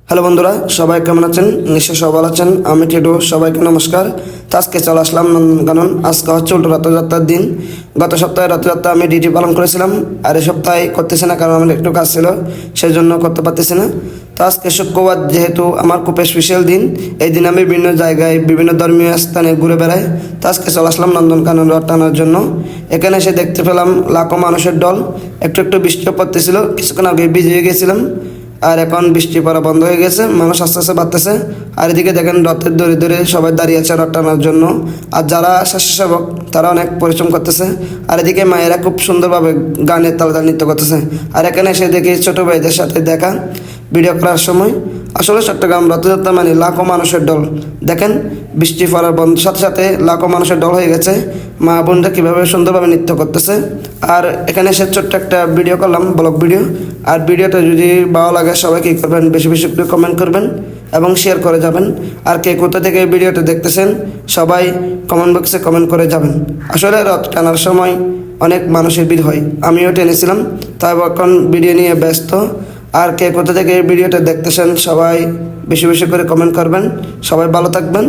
Hello বন্ধুরা, সবাই কেমন আছেন? নিশ্চয় সবাই ভালো আছেন। আমি টেডু, সবাইকে নমস্কার। তো আজকে চলে আসলাম নন্দনকানন। আজকে হচ্ছে উল্টো রথযাত্রার দিন। গত সপ্তাহে রথযাত্রা আমি ডিউটি পালন করেছিলাম, আর এই সপ্তাহে করতেছি না, কারণ আমার একটু কাজ ছিল, সেই জন্য করতে পারতেছি না। তো আজকে শুক্রবার, যেহেতু আমার খুব স্পেশাল দিন, এই দিন আমি বিভিন্ন জায়গায় বিভিন্ন ধর্মীয় স্থানে ঘুরে বেড়াই। তো আজকে চলে আসলাম নন্দনকানন রথ টানার জন্য। এখানে এসে দেখতে পেলাম লাখো মানুষের দল। একটু একটু বৃষ্টিও পড়তেছিল, কিছুক্ষণ আগে ভিজে গেছিলাম, আর এখন বৃষ্টি পড়া বন্ধ হয়ে গেছে, মানুষ আস্তে আস্তে বাড়তেছে। আর এদিকে দেখেন রথের দড়ি ধরে সবাই দাঁড়িয়ে আছে রথ টানার জন্য। আর যারা স্বেচ্ছাসেবক তারা অনেক পরিশ্রম করতেছে। আর এদিকে মায়েরা খুব সুন্দরভাবে গানের তালে তালে নৃত্য করতেছে। আর এখানে এসে দেখি ছোটো ভাইদের সাথে দেখা ভিডিও করার সময়। আসলে চট্টগ্রাম রথযাত্রা মানে লাখো মানুষের দল। দেখেন বৃষ্টি পড়ার বন্ধ সাথে সাথে লাখো মানুষের দল হয়ে গেছে। মা বোনরা কীভাবে সুন্দরভাবে নৃত্য করতেছে। আর এখানে এসে ছোট্ট একটা ভিডিও করলাম, ব্লগ ভিডিও। আর ভিডিওটা যদি ভালো লাগে সবাই কী করবেন, বেশি বেশি করে কমেন্ট করবেন এবং শেয়ার করে যাবেন। আর কে কোথা থেকে এই ভিডিওটা দেখতেছেন সবাই কমেন্ট বক্সে কমেন্ট করে যাবেন। আসলে রথ টানার সময় অনেক মানুষের ভিড় হয়, আমিও টেনেছিলাম, তাই এখন ভিডিও নিয়ে ব্যস্ত। আর কে কোথা থেকে এই ভিডিওটা দেখতেছেন সবাই বেশি বেশি করে কমেন্ট করবেন। সবাই ভালো থাকবেন।